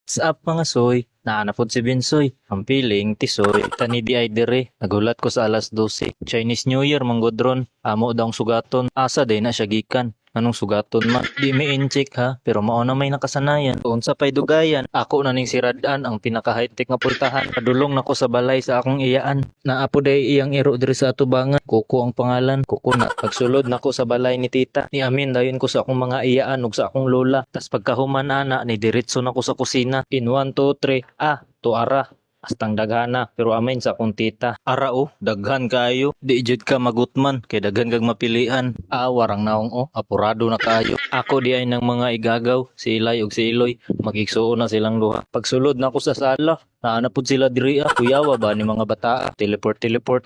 Sa up mga soy, naanapod si Binsoy. Ang piling, tisoy, tani di ay dire. Nagulat ko sa alas 12. Chinese New Year, manggodron. Amo daw ang sugaton. Asa day na siya gikan. Anong sugaton ma? Di mi incheck ha, pero mao na may nakasanayan. Kung sa pay dugayan, ako na ning siradan ang pinaka high-tech nga pultahan. Padulong nako sa balay sa akong iyaan. Naapo day iyang iro diri sa atubangan. Kuko ang pangalan, kuko na. Pagsulod nako sa balay ni tita, ni amin dayon ko sa akong mga iyaan ug sa akong lola. Tas pagkahuman ana, ni diretso nako sa kusina. In 1, 2, 3, tuara. Astang daghana pero amin sa akong tita. Ara daghan kayo. Di jud ka magutman kay daghan kag mapilian. Warang naong apurado na kayo. Ako di ay nang mga igagaw, si Ilay ug si Iloy. Magigsuon na silang duha. Pagsulod na ako sa sala, naanapod sila diri kuyawa ba ni mga bata. Teleport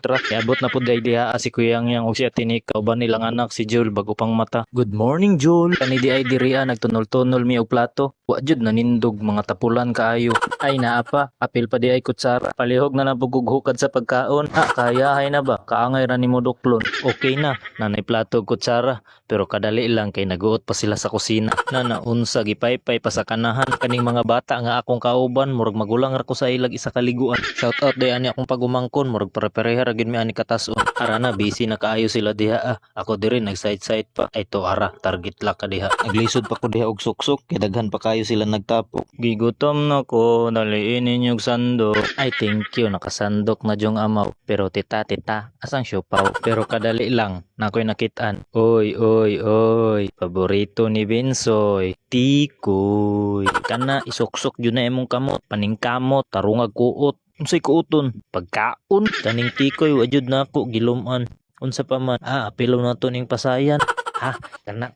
ra. Iabot na pud diha si Kuyang Yang ug si Atinika uban nilang anak si Jul bago pang mata. Good morning Jul. Kani di ay diri nagtunol-tunol mi og plato. Wa jud nanindog mga tapulan kaayo. Ay naa pa, apil pa di ay kutsara. Palihog na nabugughukad sa pagkaon. Kaya hay na ba? Kaangay ra nimo duklon. Okay na, nanay plato ug kutsara. Pero kadali lang kay naguot pa sila sa kusina. Naunsa gipaypay pa sa kanahan kaning mga bata nga akong kauban murag magulang ra ko sa ilag isa kaliguan. Shout out day ani akong pagumangkon murag pare-pareha ra gid mi ani katason. Ara na busy na kaayo sila diha. Ako diri nag side pa. Ay to ara target la ka diha. Naglisod pa ko diha og suksok kay daghan pa kayo sila nagtapok. Gigutom na ko, daliin ninyog sandok. Ay thank you, nakasandok na jong amaw. Pero tita, asang siopaw. Pero kadali lang, nakoy nakitaan. Oy, paborito ni Binsoy. Tikoy. Kana isuksok yun na emong kamot. Paningkamot, tarungag kuot. Unsay kuoton? Pagkaon. Taning tikoy, wajud na ako, giluman. Unsa pa man, apilo na to ning pasayan.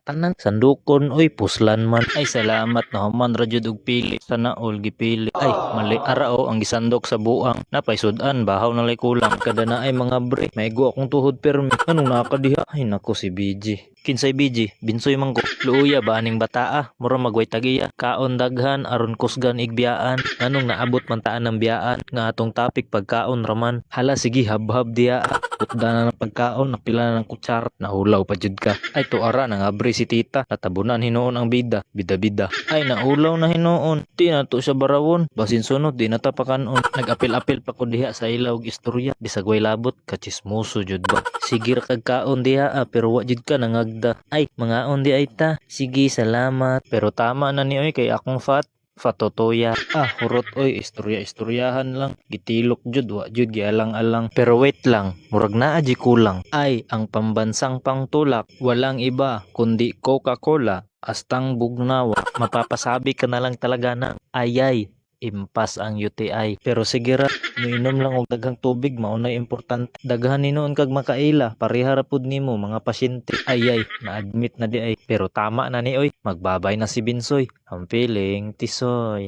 Tanan sandukon puslan man. Ay salamat na human ra jud og pili. Sana all gipili. Ay mali ara ang gisandok sa buang. Napay sudan bahaw na lay kulang. Kada na ay mga bre. Maigo akong tuhod permi. Anong nakadiha? Ay nako si BG. Kinsay BG, Binsoy mangko. Luuya ba aning bataa? Mura magway tagiya. Kaon daghan aron kusgan igbiyaan. Anong naabot man taan ng biyaan nga atong topic pagkaon raman. Hala sige habhab diya. Putda na ng pagkaon, napila na ng kutsara. Nahulaw pa jud ka. Ay tuara nang abri si tita. Natabunan hinoon ang bida. Bida. Ay naulaw na hinoon. Di na to siya barawon. Basin sunod di na tapakanon. Nag-apil-apil pa ko diha sa ilaw og istorya. Bisagway labot kachismoso jud ba. Sige ra kag kaon diha pero wa jud ka nangagda. Ay mga ondi ay ta. Sige salamat. Pero tama na ni oy kay akong fatotoya. Hurot istoryahan lang. Gitilok jud wa jud gialang-alang. Pero wait lang, murag naa di kulang. Ay ang pambansang pangtulak walang iba kundi Coca-Cola. Astang bugnawa, mapapasabi ka na lang talaga ng ayay. Impas ang UTI. Pero sige ra, miinom lang og daghang tubig mao na importante. Daghan hinoon kag makaila, pareha ra pud nimo mga pasyente. Ayay, na-admit na di ay. Pero tama na ni oy, magbabay na si Binsoy. Ang feeling tisoy.